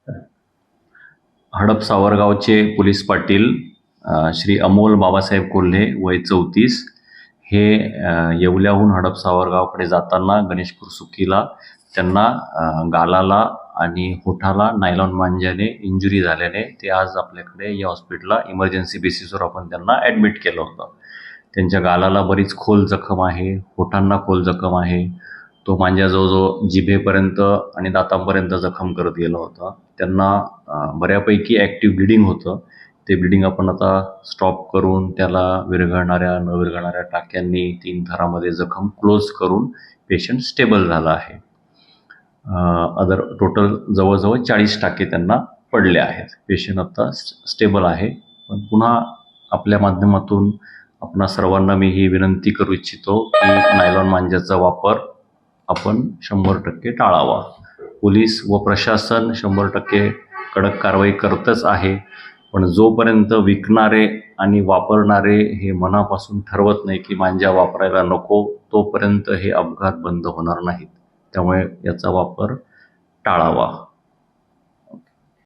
हडप सावरगावचे पोलीस पाटील श्री अमोल बाबासाहेब कोल्हे वय 34 हे येवल्याहून हडप सावरगावकडे जाताना गणेश कुरसुकीला त्यांना गालाला आणि होठाला नायलॉन मांज्याने इंजुरी झाल्याने ते आज आपल्याकडे या हॉस्पिटलला इमर्जन्सी बेसिसवर आपण त्यांना ॲडमिट केलं होतं. त्यांच्या गालाला बरीच खोल जखम आहे, होठांना खोल जखम आहे. तो मांजा जवळजवळ जिभेपर्यंत आणि दातांपर्यंत जखम करत गेला होता. त्यांना बऱ्यापैकी ॲक्टिव्ह ब्लिडिंग होतं. ते ब्लिडिंग आपण आता स्टॉप करून त्याला विरघळणाऱ्या न विरघळणाऱ्या टाक्यांनी 3 थरामध्ये जखम क्लोज करून पेशंट स्टेबल झाला आहे. टोटल जवळजवळ 40 टाके त्यांना पडले आहेत. पेशंट आता स्टेबल आहे. पण पुन्हा आपल्या माध्यमातून आपणा सर्वांना मी ही विनंती करू इच्छितो की नायलॉन मांज्याचा वापर आपण 100% टाळावा. पोलीस व प्रशासन 100% कडक कारवाई करतच आहे. पण जोपर्यंत विकणारे आणि वापरणारे हे मनापासून ठरवत नाही की मांजा वापरायला नको, तोपर्यंत हे अपघात बंद होणार नाहीत. त्यामुळे याचा वापर टाळावा.